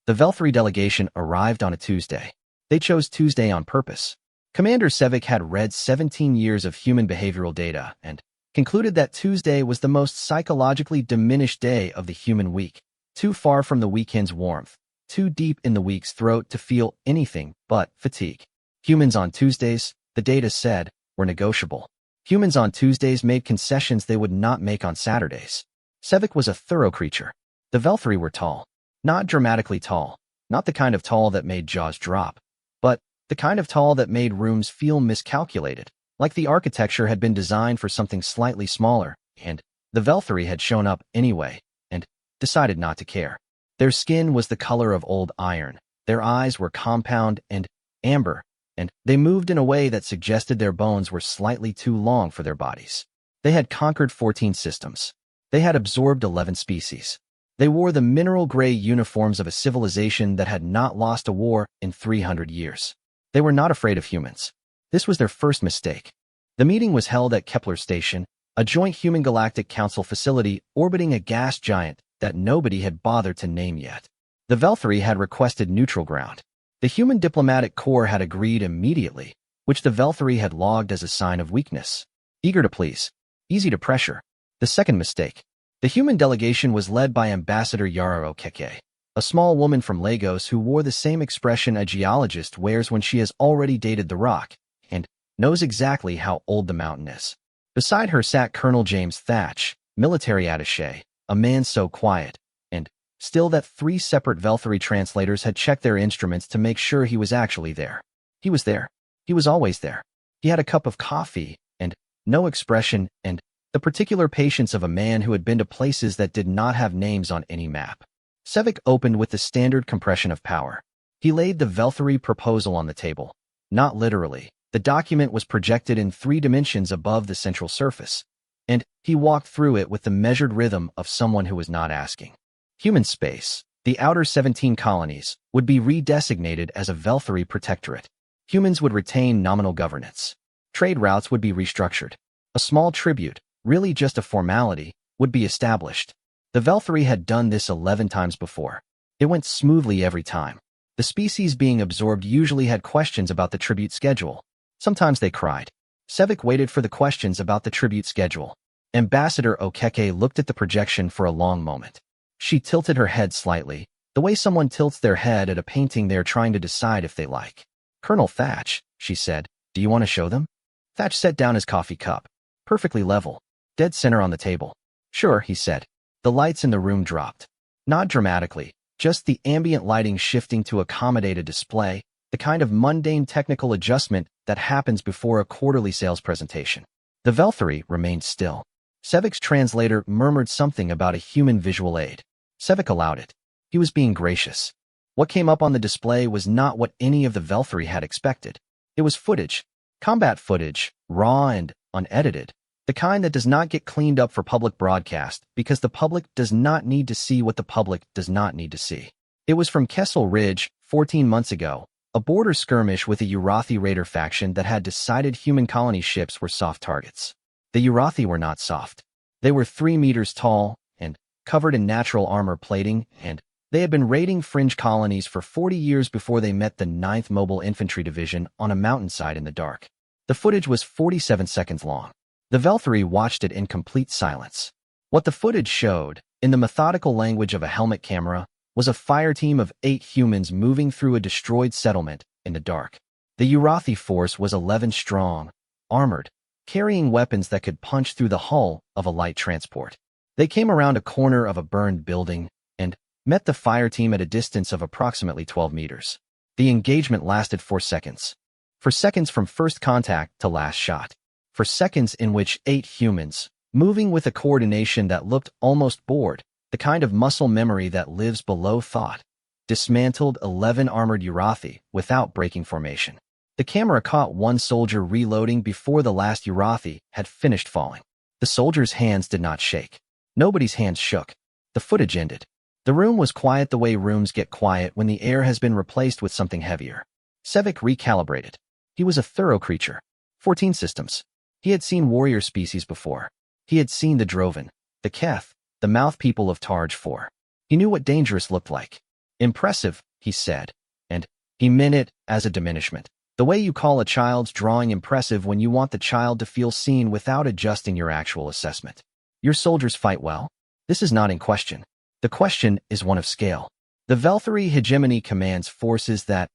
The Velthri delegation arrived on a Tuesday. They chose Tuesday on purpose. Commander Sevik had read 17 years of human behavioral data and concluded that Tuesday was the most psychologically diminished day of the human week, too far from the weekend's warmth, too deep in the week's throat to feel anything but fatigue. Humans on Tuesdays, the data said, were negotiable. Humans on Tuesdays made concessions they would not make on Saturdays. Sevik was a thorough creature. The Velthri were tall. Not dramatically tall, not the kind of tall that made jaws drop, but the kind of tall that made rooms feel miscalculated, like the architecture had been designed for something slightly smaller, and the Velthri had shown up anyway, and decided not to care. Their skin was the color of old iron, their eyes were compound and amber, and they moved in a way that suggested their bones were slightly too long for their bodies. They had conquered 14 systems. They had absorbed 11 species. They wore the mineral gray uniforms of a civilization that had not lost a war in 300 years. They were not afraid of humans. This was their first mistake. The meeting was held at Kepler Station, a joint human Galactic Council facility orbiting a gas giant that nobody had bothered to name yet. The Velthri had requested neutral ground. The human diplomatic corps had agreed immediately, which the Velthri had logged as a sign of weakness. Eager to please. Easy to pressure. The second mistake. The human delegation was led by Ambassador Yara Okeke, a small woman from Lagos who wore the same expression a geologist wears when she has already dated the rock and knows exactly how old the mountain is. Beside her sat Colonel James Thatch, military attaché, a man so quiet, and still that 3 separate Velthri translators had checked their instruments to make sure he was actually there. He was there. He was always there. He had a cup of coffee, and no expression, and the particular patience of a man who had been to places that did not have names on any map. Sevik opened with the standard compression of power. He laid the Velthri proposal on the table. Not literally. The document was projected in 3 dimensions above the central surface, and he walked through it with the measured rhythm of someone who was not asking. Human space, the outer 17 colonies, would be redesignated as a Velthri protectorate. Humans would retain nominal governance. Trade routes would be restructured. A small tribute, really just a formality, would be established. The Velthri had done this 11 times before. It went smoothly every time. The species being absorbed usually had questions about the tribute schedule. Sometimes they cried. Sevik waited for the questions about the tribute schedule. Ambassador Okeke looked at the projection for a long moment. She tilted her head slightly, the way someone tilts their head at a painting they're trying to decide if they like. Colonel Thatch, she said, do you want to show them? Thatch set down his coffee cup. Perfectly level. Dead center on the table. Sure, he said. The lights in the room dropped. Not dramatically, just the ambient lighting shifting to accommodate a display, the kind of mundane technical adjustment that happens before a quarterly sales presentation. The Velthri remained still. Sevik's translator murmured something about a human visual aid. Sevik allowed it. He was being gracious. What came up on the display was not what any of the Velthri had expected. It was footage. Combat footage, raw and unedited. The kind that does not get cleaned up for public broadcast because the public does not need to see what the public does not need to see. It was from Kessel Ridge, 14 months ago, a border skirmish with a Urathi raider faction that had decided human colony ships were soft targets. The Urathi were not soft. They were 3 meters tall and covered in natural armor plating, and they had been raiding fringe colonies for 40 years before they met the 9th Mobile Infantry Division on a mountainside in the dark. The footage was 47 seconds long. The Velthri watched it in complete silence. What the footage showed, in the methodical language of a helmet camera, was a fireteam of 8 humans moving through a destroyed settlement in the dark. The Urathi force was 11 strong, armored, carrying weapons that could punch through the hull of a light transport. They came around a corner of a burned building and met the fireteam at a distance of approximately 12 meters. The engagement lasted 4 seconds. 4 seconds from first contact to last shot. For seconds in which 8 humans, moving with a coordination that looked almost bored, the kind of muscle memory that lives below thought, dismantled 11 armored Urathi without breaking formation. The camera caught one soldier reloading before the last Urathi had finished falling. The soldier's hands did not shake. Nobody's hands shook. The footage ended. The room was quiet the way rooms get quiet when the air has been replaced with something heavier. Sevik recalibrated. He was a thorough creature. 14 systems. He had seen warrior species before. He had seen the Droven, the Keth, the mouth people of Tarj 4. He knew what dangerous looked like. Impressive, he said, and he meant it as a diminishment. The way you call a child's drawing impressive when you want the child to feel seen without adjusting your actual assessment. Your soldiers fight well? This is not in question. The question is one of scale. The Velthari hegemony commands forces that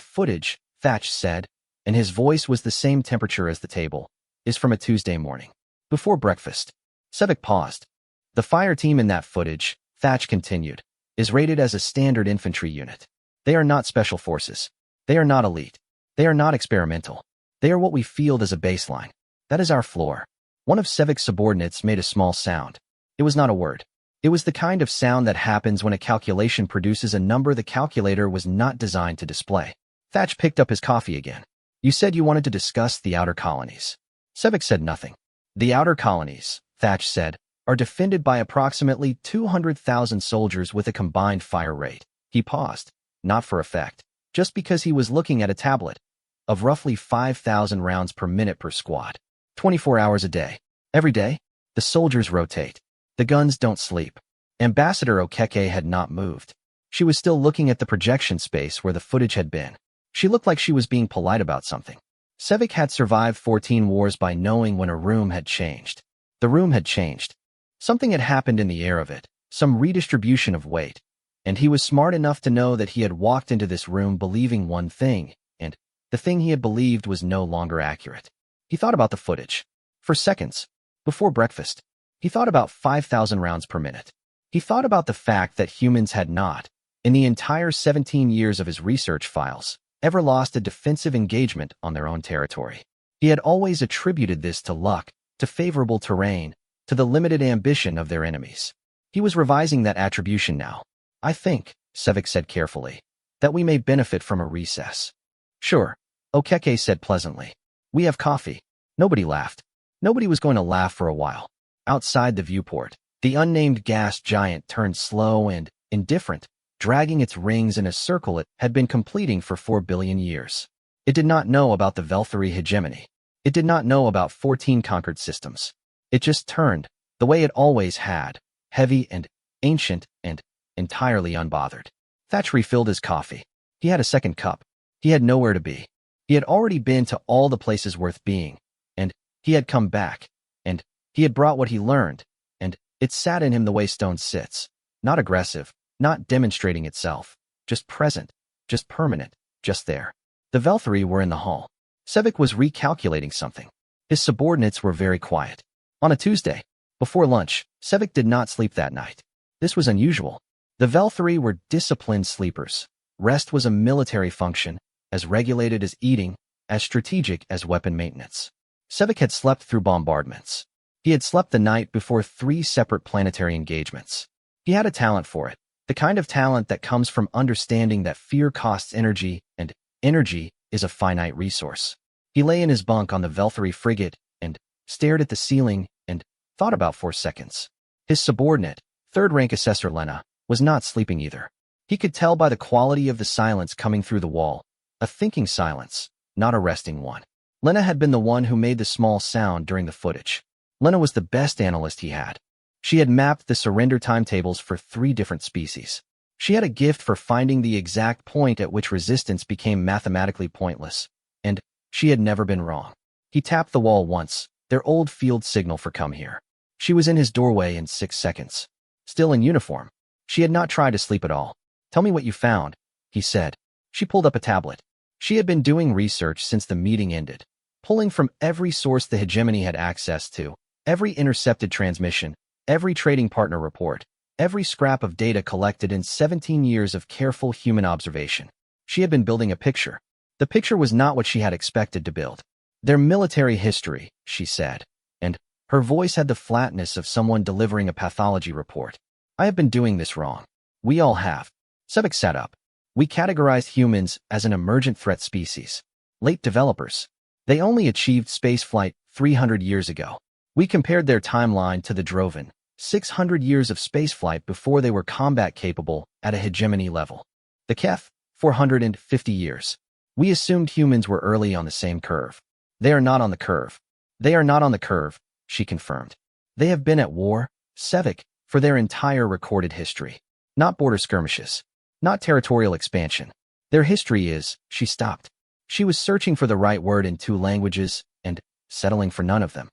footage, Thatch said, and his voice was the same temperature as the table, is from a Tuesday morning. Before breakfast. Sevik paused. The fire team in that footage, Thatch continued, is rated as a standard infantry unit. They are not special forces. They are not elite. They are not experimental. They are what we field as a baseline. That is our floor. One of Sevik's subordinates made a small sound. It was not a word. It was the kind of sound that happens when a calculation produces a number the calculator was not designed to display. Thatch picked up his coffee again. You said you wanted to discuss the outer colonies. Sevik said nothing. The outer colonies, Thatch said, are defended by approximately 200,000 soldiers with a combined fire rate. He paused, not for effect, just because he was looking at a tablet, of roughly 5,000 rounds per minute per squad. 24 hours a day. Every day, the soldiers rotate. The guns don't sleep. Ambassador Okeke had not moved. She was still looking at the projection space where the footage had been. She looked like she was being polite about something. Sevik had survived 14 wars by knowing when a room had changed. The room had changed. Something had happened in the air of it, some redistribution of weight. And he was smart enough to know that he had walked into this room believing one thing, and the thing he had believed was no longer accurate. He thought about the footage. For seconds. Before breakfast. He thought about 5,000 rounds per minute. He thought about the fact that humans had not, in the entire 17 years of his research files, ever lost a defensive engagement on their own territory. He had always attributed this to luck, to favorable terrain, to the limited ambition of their enemies. He was revising that attribution now. I think, Sevik said carefully, that we may benefit from a recess. Sure, Okeke said pleasantly. We have coffee. Nobody laughed. Nobody was going to laugh for a while. Outside the viewport, the unnamed gas giant turned slow and indifferent, dragging its rings in a circle it had been completing for 4 billion years. It did not know about the Velthari hegemony. It did not know about 14 conquered systems. It just turned, the way it always had, heavy and ancient and entirely unbothered. Thatch refilled his coffee. He had a second cup. He had nowhere to be. He had already been to all the places worth being, and he had come back, and he had brought what he learned, and it sat in him the way stone sits, not aggressive, not demonstrating itself, just present, just permanent, just there. The Velthari were in the hall. Sevik was recalculating something. His subordinates were very quiet. On a Tuesday, before lunch, Sevik did not sleep that night. This was unusual. The Velthari were disciplined sleepers. Rest was a military function, as regulated as eating, as strategic as weapon maintenance. Sevik had slept through bombardments. He had slept the night before 3 separate planetary engagements. He had a talent for it, the kind of talent that comes from understanding that fear costs energy, and energy is a finite resource. He lay in his bunk on the Velthari frigate and stared at the ceiling and thought about 4 seconds. His subordinate, third-rank assessor Lena, was not sleeping either. He could tell by the quality of the silence coming through the wall, a thinking silence, not a resting one. Lena had been the one who made the small sound during the footage. Lena was the best analyst he had. She had mapped the surrender timetables for 3 different species. She had a gift for finding the exact point at which resistance became mathematically pointless, and she had never been wrong. He tapped the wall once, their old field signal for come here. She was in his doorway in 6 seconds. Still in uniform. She had not tried to sleep at all. Tell me what you found, he said. She pulled up a tablet. She had been doing research since the meeting ended, pulling from every source the hegemony had access to, every intercepted transmission, every trading partner report, every scrap of data collected in 17 years of careful human observation. She had been building a picture. The picture was not what she had expected to build. Their military history, she said, and her voice had the flatness of someone delivering a pathology report. I have been doing this wrong. We all have. Sevik sat up. We categorized humans as an emergent threat species. Late developers. They only achieved spaceflight 300 years ago. We compared their timeline to the Drovan, 600 years of spaceflight before they were combat capable at a hegemony level. The Kef, 450 years. We assumed humans were early on the same curve. They are not on the curve. They are not on the curve, she confirmed. They have been at war, Sevik, for their entire recorded history. Not border skirmishes. not territorial expansion. Their history is, she stopped. She was searching for the right word in 2 languages and settling for none of them.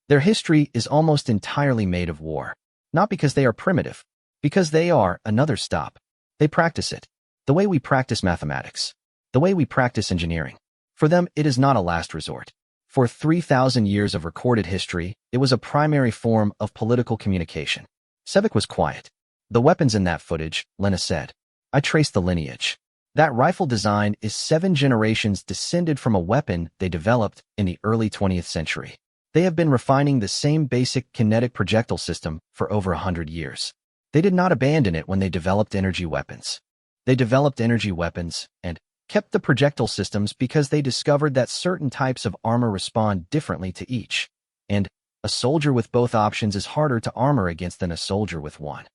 Their history is almost entirely made of war. Not because they are primitive, because they are another stop. They practice it. The way we practice mathematics. The way we practice engineering. For them, it is not a last resort. For 3,000 years of recorded history, it was a primary form of political communication. Sevek was quiet. The weapons in that footage, Lena said. I traced the lineage. That rifle design is 7 generations descended from a weapon they developed in the early 20th century. They have been refining the same basic kinetic projectile system for over 100 years. They did not abandon it when they developed energy weapons. They developed energy weapons and kept the projectile systems because they discovered that certain types of armor respond differently to each. And a soldier with both options is harder to armor against than a soldier with one.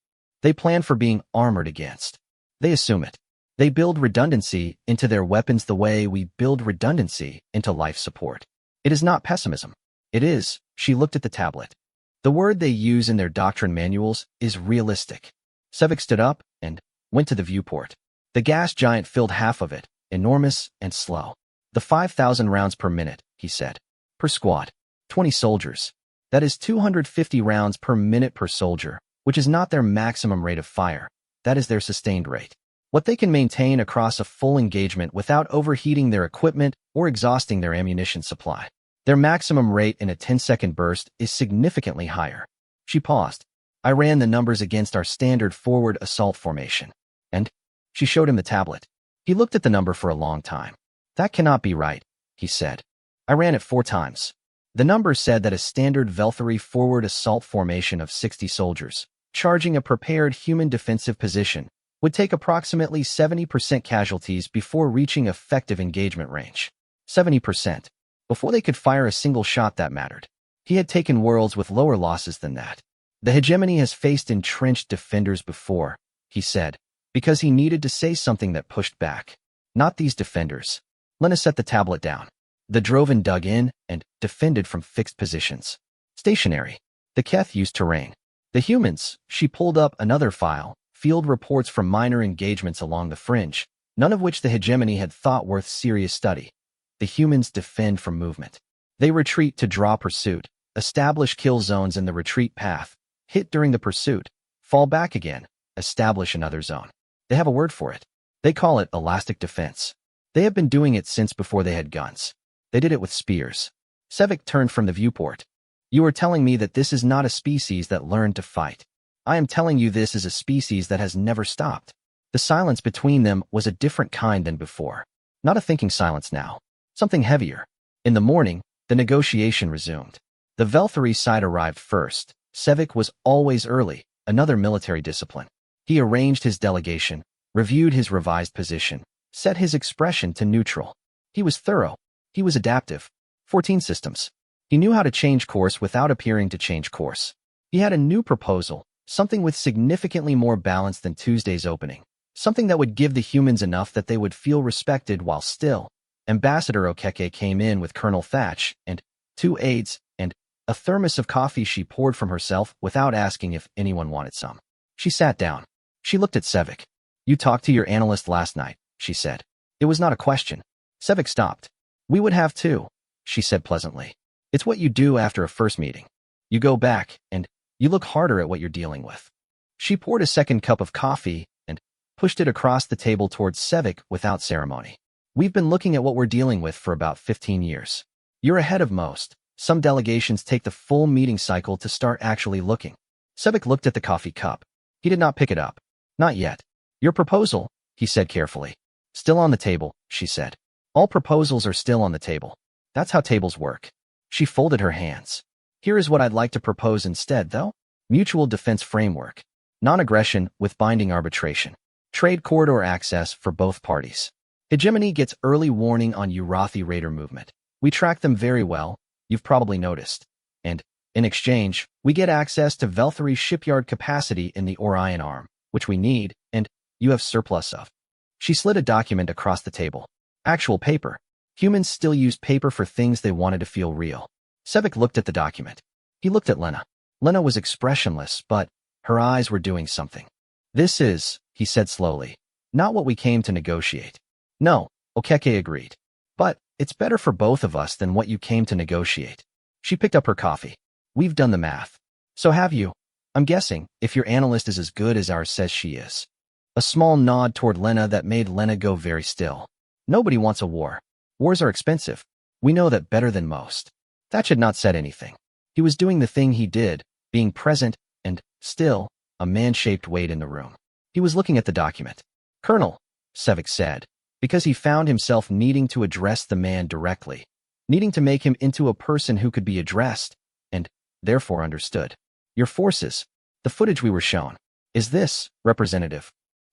They plan for being armored against. They assume it. They build redundancy into their weapons the way we build redundancy into life support. It is not pessimism. It is, she looked at the tablet. The word they use in their doctrine manuals is realistic. Sevek stood up and went to the viewport. The gas giant filled half of it, enormous and slow. The 5,000 rounds per minute, he said. Per squad. 20 soldiers. That is 250 rounds per minute per soldier, which is not their maximum rate of fire. That is their sustained rate. What they can maintain across a full engagement without overheating their equipment or exhausting their ammunition supply. Their maximum rate in a 10-second burst is significantly higher. She paused. I ran the numbers against our standard forward assault formation. And she showed him the tablet. He looked at the number for a long time. That cannot be right, he said. I ran it 4 times. The number said that a standard Velthory forward assault formation of 60 soldiers, charging a prepared human defensive position, would take approximately 70% casualties before reaching effective engagement range. 70%. Before they could fire a single shot that mattered. He had taken worlds with lower losses than that. The hegemony has faced entrenched defenders before, he said, because he needed to say something that pushed back. Not these defenders. Lena set the tablet down. The Droven dug in and defended from fixed positions. Stationary. The Keth used terrain. The humans, she pulled up another file, field reports from minor engagements along the fringe, none of which the hegemony had thought worth serious study. The humans defend from movement. They retreat to draw pursuit, establish kill zones in the retreat path, hit during the pursuit, fall back again, establish another zone. They have a word for it. They call it elastic defense. They have been doing it since before they had guns. They did it with spears. Sevek turned from the viewport. You are telling me that this is not a species that learned to fight. I am telling you this is a species that has never stopped. The silence between them was a different kind than before. Not a thinking silence now. Something heavier. In the morning, the negotiation resumed. The Velthory side arrived first. Sevek was always early, another military discipline. He arranged his delegation, reviewed his revised position, set his expression to neutral. He was thorough. He was adaptive. 14 systems. He knew how to change course without appearing to change course. He had a new proposal, something with significantly more balance than Tuesday's opening. Something that would give the humans enough that they would feel respected while still. Ambassador Okeke came in with Colonel Thatch and 2 aides and a thermos of coffee she poured from herself without asking if anyone wanted some. She sat down. She looked at Sevek. You talked to your analyst last night, she said. It was not a question. Sevek stopped. We would have too, she said pleasantly. It's what you do after a first meeting. You go back and you look harder at what you're dealing with. She poured a second cup of coffee and pushed it across the table towards Sevek without ceremony. We've been looking at what we're dealing with for about 15 years. You're ahead of most. Some delegations take the full meeting cycle to start actually looking. Sevek looked at the coffee cup. He did not pick it up. Not yet. Your proposal, he said carefully. Still on the table, she said. All proposals are still on the table. That's how tables work. She folded her hands. Here is what I'd like to propose instead, though. Mutual defense framework. Non-aggression with binding arbitration. Trade corridor access for both parties. Hegemony gets early warning on Urathi raider movement. We track them very well, you've probably noticed. And, in exchange, we get access to Velthory shipyard capacity in the Orion arm, which we need, and you have surplus of. She slid a document across the table. Actual paper. Humans still use paper for things they wanted to feel real. Sevek looked at the document. He looked at Lena. Lena was expressionless, but her eyes were doing something. This is, he said slowly, Not what we came to negotiate. No, Okeke agreed. But it's better for both of us than what you came to negotiate. She picked up her coffee. We've done the math. So have you? I'm guessing, if your analyst is as good as ours says she is. A small nod toward Lena that made Lena go very still. Nobody wants a war. Wars are expensive. We know that better than most. Thatch had not said anything. He was doing the thing he did, being present, and, still, a man-shaped weight in the room. He was looking at the document. Colonel, Sevik said, because he found himself needing to address the man directly, needing to make him into a person who could be addressed, and, therefore understood. Your forces, the footage we were shown. Is this, representative?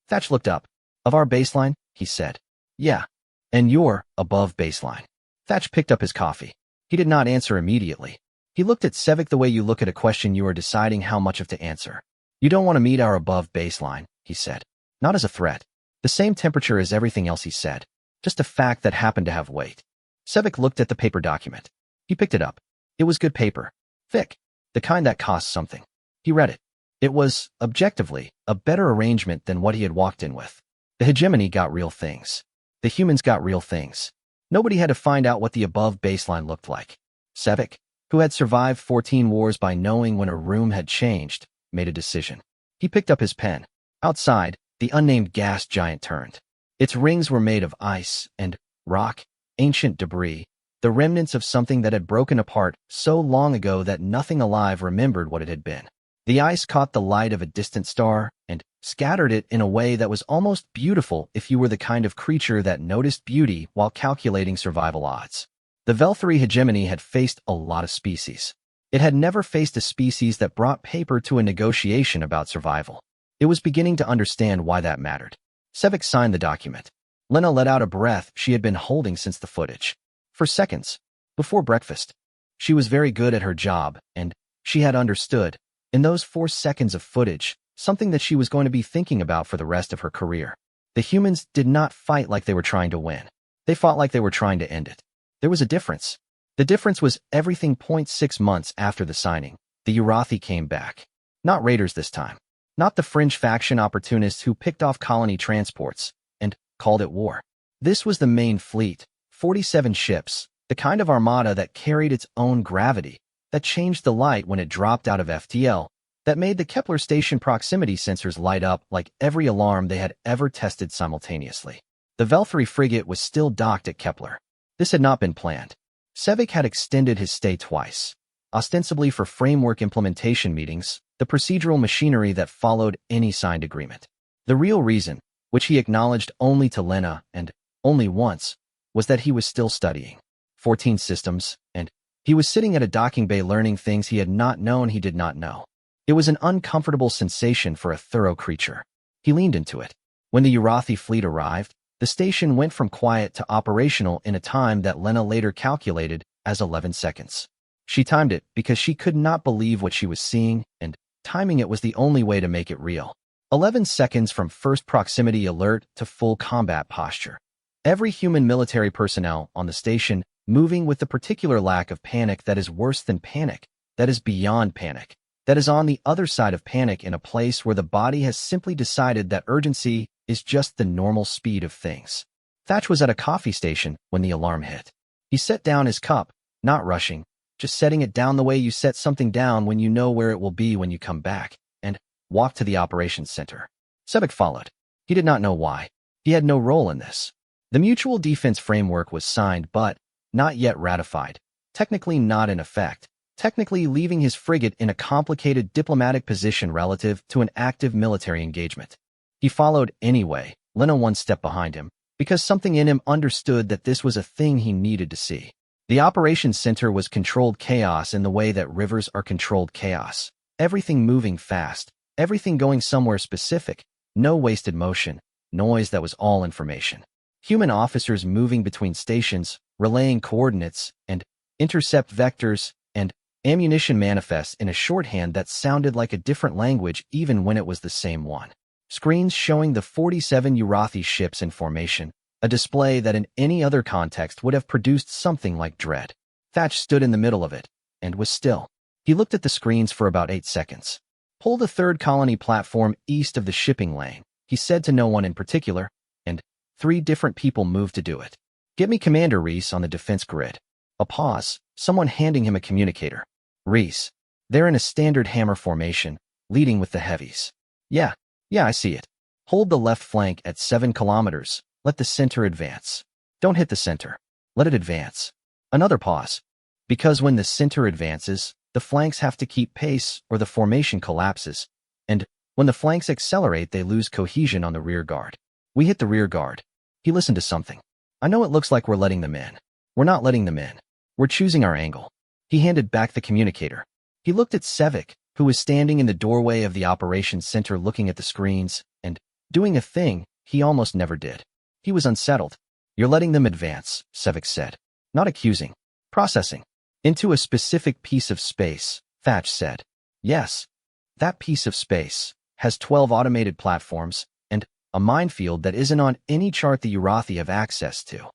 Thatch looked up. Of our baseline, he said. Yeah. And you're above baseline. Thatch picked up his coffee. He did not answer immediately. He looked at Sevik the way you look at a question you are deciding how much of to answer. You don't want to meet our above baseline, he said. Not as a threat. The same temperature as everything else he said. Just a fact that happened to have weight. Sevik looked at the paper document. He picked it up. It was good paper. Thick. The kind that costs something. He read it. It was, objectively, a better arrangement than what he had walked in with. The hegemony got real things. The humans got real things. Nobody had to find out what the above baseline looked like. Sevik, who had survived 14 wars by knowing when a room had changed, made a decision. He picked up his pen. Outside, the unnamed gas giant turned. Its rings were made of ice and rock, ancient debris, the remnants of something that had broken apart so long ago that nothing alive remembered what it had been. The ice caught the light of a distant star and scattered it in a way that was almost beautiful if you were the kind of creature that noticed beauty while calculating survival odds. The Velthari hegemony had faced a lot of species. It had never faced a species that brought paper to a negotiation about survival. It was beginning to understand why that mattered. Sevik signed the document. Lena let out a breath she had been holding since the footage. For seconds, before breakfast. She was very good at her job, and she had understood, in those 4 seconds of footage, something that she was going to be thinking about for the rest of her career. The humans did not fight like they were trying to win. They fought like they were trying to end it. There was a difference. The difference was everything. 6 months after the signing, the Urathi came back. Not raiders this time. Not the fringe faction opportunists who picked off colony transports and called it war. This was the main fleet, 47 ships, the kind of armada that carried its own gravity, that changed the light when it dropped out of FTL, that made the Kepler station proximity sensors light up like every alarm they had ever tested simultaneously. The Velthari frigate was still docked at Kepler. This had not been planned. Sevik had extended his stay twice, ostensibly for framework implementation meetings, the procedural machinery that followed any signed agreement. The real reason, which he acknowledged only to Lena, and only once, was that he was still studying 14 systems, and he was sitting at a docking bay learning things he had not known he did not know. It was an uncomfortable sensation for a thorough creature. He leaned into it. When the Urathi fleet arrived, the station went from quiet to operational in a time that Lena later calculated as 11 seconds. She timed it because she could not believe what she was seeing, and timing it was the only way to make it real. 11 seconds from first proximity alert to full combat posture. Every human military personnel on the station moving with the particular lack of panic that is worse than panic, that is beyond panic, that is on the other side of panic in a place where the body has simply decided that urgency is just the normal speed of things. Thatch was at a coffee station when the alarm hit. He set down his cup, not rushing, just setting it down the way you set something down when you know where it will be when you come back, and walked to the operations center. Sevik followed. He did not know why. He had no role in this. The mutual defense framework was signed but not yet ratified, technically not in effect, technically leaving his frigate in a complicated diplomatic position relative to an active military engagement. He followed anyway, Lena one step behind him, because something in him understood that this was a thing he needed to see. The operations center was controlled chaos in the way that rivers are controlled chaos. Everything moving fast, everything going somewhere specific, no wasted motion, noise that was all information. Human officers moving between stations, relaying coordinates, and intercept vectors, and ammunition manifests in a shorthand that sounded like a different language even when it was the same one. Screens showing the 47 Urathi ships in formation, a display that in any other context would have produced something like dread. Thatch stood in the middle of it, and was still. He looked at the screens for about 8 seconds. Pull the third colony platform east of the shipping lane, He said to no one in particular, and 3 different people moved to do it. Get me Commander Reese on the defense grid. A pause, someone handing him a communicator. Reese. They're in a standard hammer formation, leading with the heavies. Yeah, I see it. Hold the left flank at 7 kilometers. Let the center advance. Don't hit the center. Let it advance. Another pause. Because when the center advances, the flanks have to keep pace or the formation collapses, and when the flanks accelerate, they lose cohesion on the rear guard. We hit the rear guard. He listened to something. I know it looks like we're letting them in. We're not letting them in. We're choosing our angle. He handed back the communicator. He looked at Sevik, who was standing in the doorway of the operations center looking at the screens and doing a thing he almost never did. He was unsettled. You're letting them advance, Sevik said. Not accusing. Processing. Into a specific piece of space, Thatch said. Yes. That piece of space has 12 automated platforms and a minefield that isn't on any chart the Urathi have access to.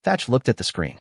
Thatch looked at the screen.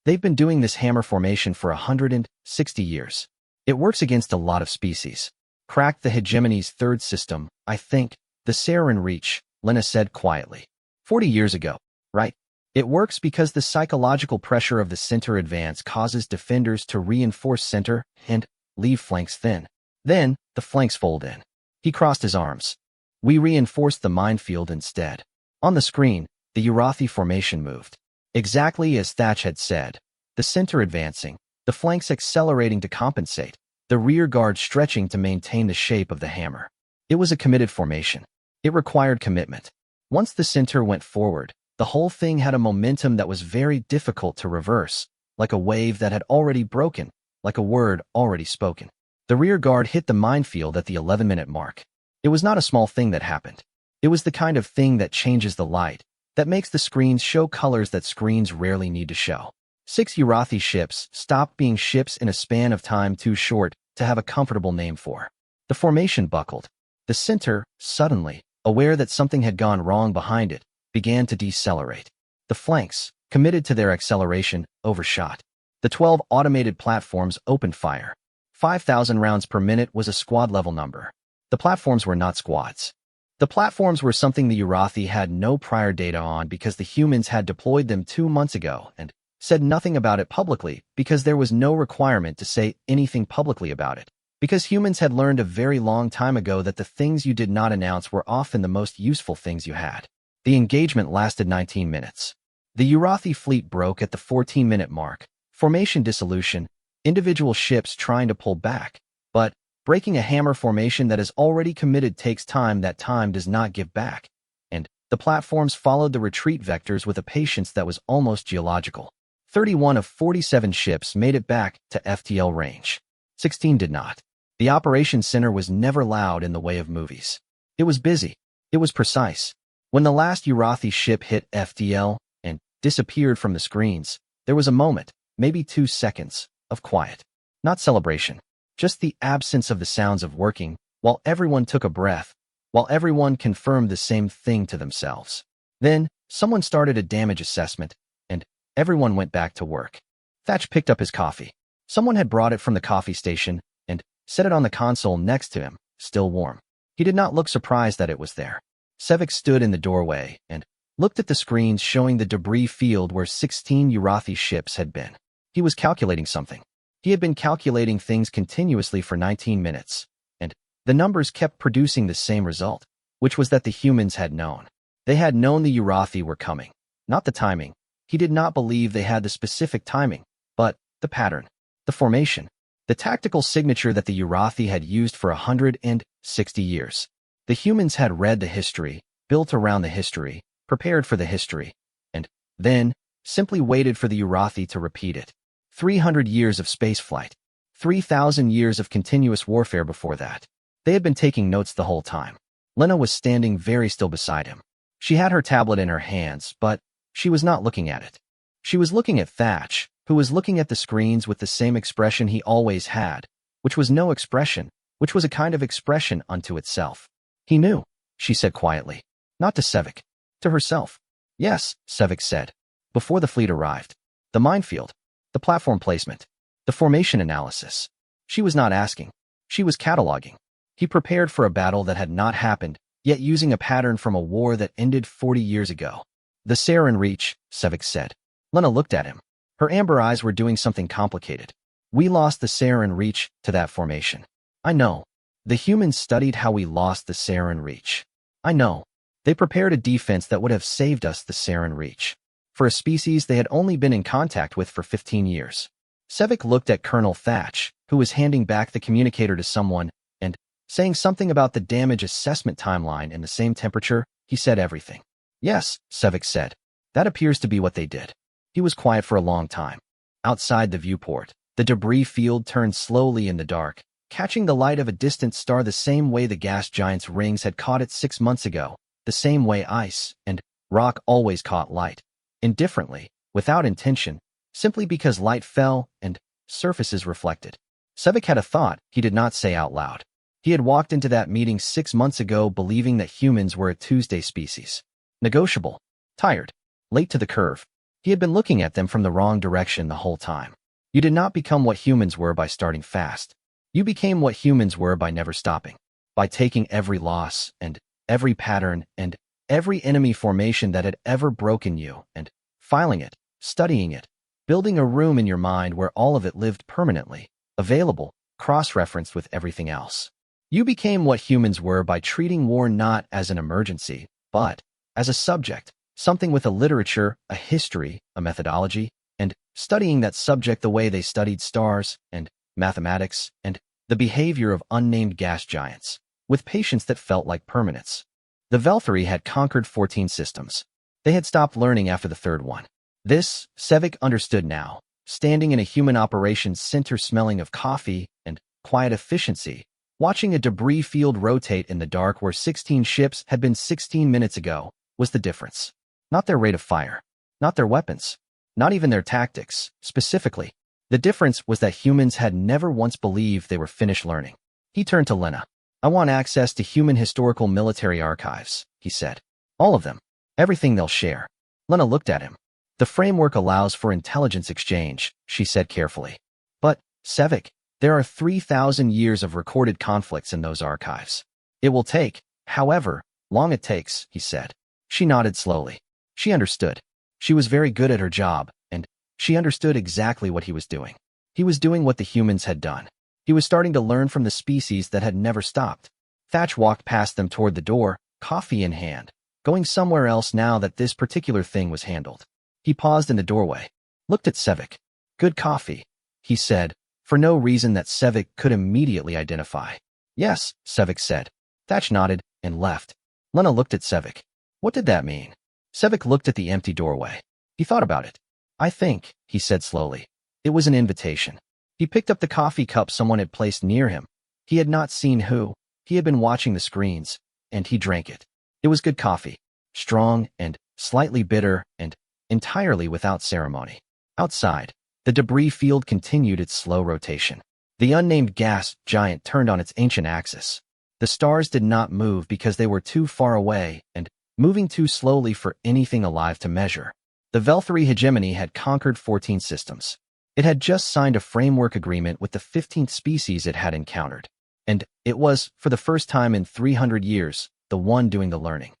They've been doing this hammer formation for 160 years. It works against a lot of species. Cracked the hegemony's third system, I think, the Sarin Reach, Lena said quietly. 40 years ago, right? It works because the psychological pressure of the center advance causes defenders to reinforce center and leave flanks thin. Then, the flanks fold in. He crossed his arms. We reinforced the minefield instead. On the screen, the Urathi formation moved. Exactly as Thatch had said. The center advancing, the flanks accelerating to compensate, the rear guard stretching to maintain the shape of the hammer. It was a committed formation. It required commitment. Once the center went forward, the whole thing had a momentum that was very difficult to reverse, like a wave that had already broken, like a word already spoken. The rear guard hit the minefield at the 11-minute mark. It was not a small thing that happened. It was the kind of thing that changes the light, that makes the screens show colors that screens rarely need to show. 6 Urathi ships stopped being ships in a span of time too short to have a comfortable name for. The formation buckled. The center, suddenly, aware that something had gone wrong behind it, began to decelerate. The flanks, committed to their acceleration, overshot. The 12 automated platforms opened fire. 5,000 rounds per minute was a squad-level number. The platforms were not squads. The platforms were something the Urathi had no prior data on because the humans had deployed them 2 months ago and said nothing about it publicly because there was no requirement to say anything publicly about it. Because humans had learned a very long time ago that the things you did not announce were often the most useful things you had. The engagement lasted 19 minutes. The Urathi fleet broke at the 14-minute mark. Formation dissolution, individual ships trying to pull back. But breaking a hammer formation that is already committed takes time that time does not give back. And the platforms followed the retreat vectors with a patience that was almost geological. 31 of 47 ships made it back to FTL range. 16 did not. The operations center was never loud in the way of movies. It was busy. It was precise. When the last Urathi ship hit FTL and disappeared from the screens, there was a moment, maybe 2 seconds, of quiet. Not celebration. Just the absence of the sounds of working, while everyone took a breath, while everyone confirmed the same thing to themselves. Then, someone started a damage assessment, and everyone went back to work. Thatch picked up his coffee. Someone had brought it from the coffee station and set it on the console next to him, still warm. He did not look surprised that it was there. Sevik stood in the doorway and looked at the screens showing the debris field where 16 Urathi ships had been. He was calculating something. He had been calculating things continuously for 19 minutes, and the numbers kept producing the same result, which was that the humans had known. They had known the Urathi were coming. Not the timing. He did not believe they had the specific timing, but the pattern, the formation, the tactical signature that the Urathi had used for 160 years. The humans had read the history, built around the history, prepared for the history, and then simply waited for the Urathi to repeat it. 300 years of spaceflight. 3,000 years of continuous warfare before that. They had been taking notes the whole time. Lena was standing very still beside him. She had her tablet in her hands, but she was not looking at it. She was looking at Thatch, who was looking at the screens with the same expression he always had, which was no expression, which was a kind of expression unto itself. He knew, she said quietly. Not to Sevik. To herself. Yes, Sevik said. Before the fleet arrived. The minefield. The platform placement. The formation analysis. She was not asking. She was cataloging. He prepared for a battle that had not happened, yet using a pattern from a war that ended 40 years ago. The Sarin Reach, Sevik said. Lena looked at him. Her amber eyes were doing something complicated. We lost the Sarin Reach to that formation. I know. The humans studied how we lost the Sarin Reach. I know. They prepared a defense that would have saved us the Sarin Reach. For a species they had only been in contact with for 15 years. Sevik looked at Colonel Thatch, who was handing back the communicator to someone, and, saying something about the damage assessment timeline and the same temperature, he said everything. Yes, Sevik said. That appears to be what they did. He was quiet for a long time. Outside the viewport, the debris field turned slowly in the dark, catching the light of a distant star the same way the gas giant's rings had caught it 6 months ago, the same way ice and rock always caught light. Indifferently, without intention, simply because light fell and surfaces reflected. Sevik had a thought he did not say out loud. He had walked into that meeting 6 months ago believing that humans were a Tuesday species. Negotiable. Tired. Late to the curve. He had been looking at them from the wrong direction the whole time. You did not become what humans were by starting fast. You became what humans were by never stopping. By taking every loss and every pattern and every enemy formation that had ever broken you and filing it, studying it, building a room in your mind where all of it lived permanently, available, cross-referenced with everything else. You became what humans were by treating war not as an emergency, but as a subject, something with a literature, a history, a methodology, and studying that subject the way they studied stars and mathematics and the behavior of unnamed gas giants, with patience that felt like permanence. The Velthari had conquered 14 systems. They had stopped learning after the third one. This, Sevik understood now, standing in a human operations center smelling of coffee and quiet efficiency, watching a debris field rotate in the dark where 16 ships had been 16 minutes ago, was the difference. Not their rate of fire. Not their weapons. Not even their tactics, specifically. The difference was that humans had never once believed they were finished learning. He turned to Lena. I want access to human historical military archives, he said. All of them. Everything they'll share. Lena looked at him. The framework allows for intelligence exchange, she said carefully. But, Sevik, there are 3,000 years of recorded conflicts in those archives. It will take, however long it takes, he said. She nodded slowly. She understood. She was very good at her job, and she understood exactly what he was doing. He was doing what the humans had done. He was starting to learn from the species that had never stopped. Thatch walked past them toward the door, coffee in hand, going somewhere else now that this particular thing was handled. He paused in the doorway, looked at Sevik. Good coffee, he said, for no reason that Sevik could immediately identify. Yes, Sevik said. Thatch nodded and left. Lena looked at Sevik. What did that mean? Sevik looked at the empty doorway. He thought about it. I think, he said slowly, it was an invitation. He picked up the coffee cup someone had placed near him. He had not seen who. He had been watching the screens, and he drank it. It was good coffee. Strong and slightly bitter and entirely without ceremony. Outside, the debris field continued its slow rotation. The unnamed gas giant turned on its ancient axis. The stars did not move because they were too far away and moving too slowly for anything alive to measure. The Velthari hegemony had conquered 14 systems. It had just signed a framework agreement with the 15th species it had encountered. And it was, for the first time in 300 years, the one doing the learning.